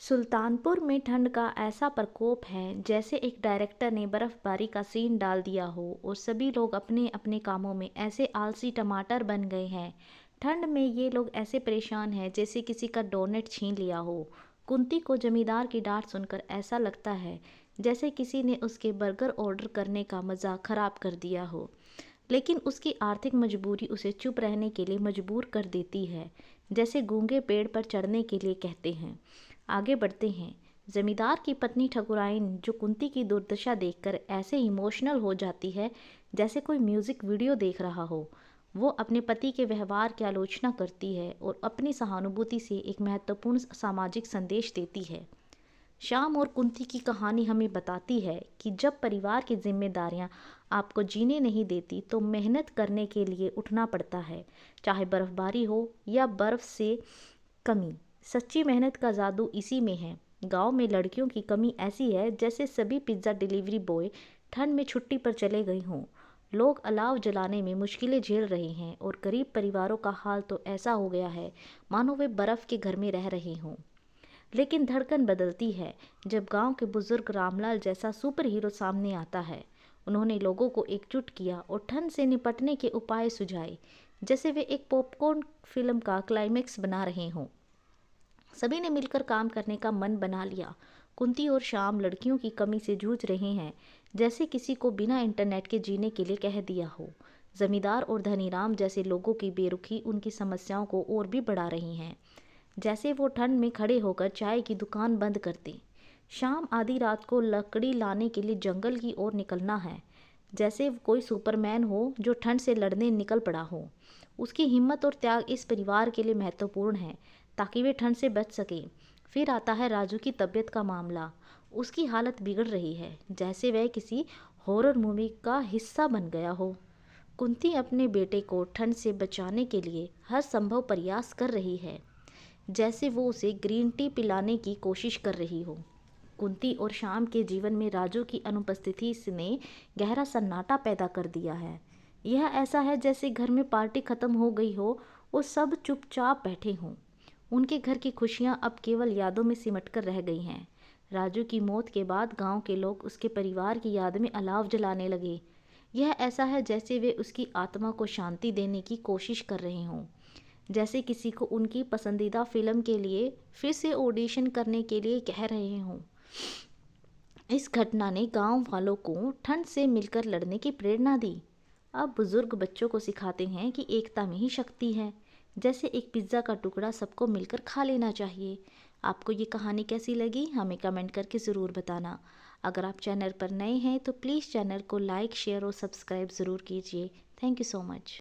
सुल्तानपुर में ठंड का ऐसा प्रकोप है जैसे एक डायरेक्टर ने बर्फबारी का सीन डाल दिया हो और सभी लोग अपने अपने कामों में ऐसे आलसी टमाटर बन गए हैं। ठंड में ये लोग ऐसे परेशान हैं जैसे किसी का डोनेट छीन लिया हो। कुंती को जमींदार की डांट सुनकर ऐसा लगता है जैसे किसी ने उसके बर्गर ऑर्डर करने का मज़ा खराब कर दिया हो। लेकिन उसकी आर्थिक मजबूरी उसे चुप रहने के लिए मजबूर कर देती है, जैसे गूंगे पेड़ पर चढ़ने के लिए कहते हैं। आगे बढ़ते हैं। जमींदार की पत्नी ठकुराइन जो कुंती की दुर्दशा देखकर ऐसे इमोशनल हो जाती है जैसे कोई म्यूजिक वीडियो देख रहा हो। वो अपने पति के व्यवहार की आलोचना करती है और अपनी सहानुभूति से एक महत्वपूर्ण सामाजिक संदेश देती है। श्याम और कुंती की कहानी हमें बताती है कि जब परिवार की जिम्मेदारियां आपको जीने नहीं देती तो मेहनत करने के लिए उठना पड़ता है, चाहे बर्फबारी हो या बर्फ से कमी। सच्ची मेहनत का जादू इसी में है। गांव में लड़कियों की कमी ऐसी है जैसे सभी पिज्ज़ा डिलीवरी बॉय ठंड में छुट्टी पर चले गए हों। लोग अलाव जलाने में मुश्किलें झेल रहे हैं और गरीब परिवारों का हाल तो ऐसा हो गया है मानो वे बर्फ़ के घर में रह रहे हों। लेकिन धड़कन बदलती है जब गांव के बुजुर्ग रामलाल जैसा सुपर हीरो सामने आता है। उन्होंने लोगों को एकजुट किया और ठंड से निपटने के उपाय सुझाए, जैसे वे एक पॉपकॉर्न फिल्म का क्लाइमेक्स बना रहे हों। सभी ने मिलकर काम करने का मन बना लिया। कुंती और श्याम लड़कियों की कमी से जूझ रहे हैं जैसे किसी को बिना इंटरनेट के जीने के लिए कह दिया हो। जमींदार और धनीराम जैसे लोगों की बेरुखी उनकी समस्याओं को और भी बढ़ा रही हैं, जैसे वो ठंड में खड़े होकर चाय की दुकान बंद कर दें। शाम आधी रात को लकड़ी लाने के लिए जंगल की ओर निकलना है, जैसे कोई सुपरमैन हो जो ठंड से लड़ने निकल पड़ा हो। उसकी हिम्मत और त्याग इस परिवार के लिए महत्वपूर्ण है ताकि वे ठंड से बच सके। फिर आता है राजू की तबीयत का मामला। उसकी हालत बिगड़ रही है जैसे वह किसी हॉरर मूवी का हिस्सा बन गया हो। कुंती अपने बेटे को ठंड से बचाने के लिए हर संभव प्रयास कर रही है, जैसे वो उसे ग्रीन टी पिलाने की कोशिश कर रही हो। कुंती और श्याम के जीवन में राजू की अनुपस्थिति ने गहरा सन्नाटा पैदा कर दिया है। यह ऐसा है जैसे घर में पार्टी खत्म हो गई हो और सब चुपचाप बैठे हों। उनके घर की खुशियां अब केवल यादों में सिमट कर रह गई हैं। राजू की मौत के बाद गांव के लोग उसके परिवार की याद में अलाव जलाने लगे। यह ऐसा है जैसे वे उसकी आत्मा को शांति देने की कोशिश कर रहे हों, जैसे किसी को उनकी पसंदीदा फिल्म के लिए फिर से ऑडिशन करने के लिए कह रहे हों। इस घटना ने गांव वालों को ठंड से मिलकर लड़ने की प्रेरणा दी। अब बुजुर्ग बच्चों को सिखाते हैं कि एकता में ही शक्ति है, जैसे एक पिज्ज़ा का टुकड़ा सबको मिलकर खा लेना चाहिए। आपको ये कहानी कैसी लगी हमें कमेंट करके ज़रूर बताना। अगर आप चैनल पर नए हैं तो प्लीज़ चैनल को लाइक शेयर और सब्सक्राइब ज़रूर कीजिए। Thank you so much.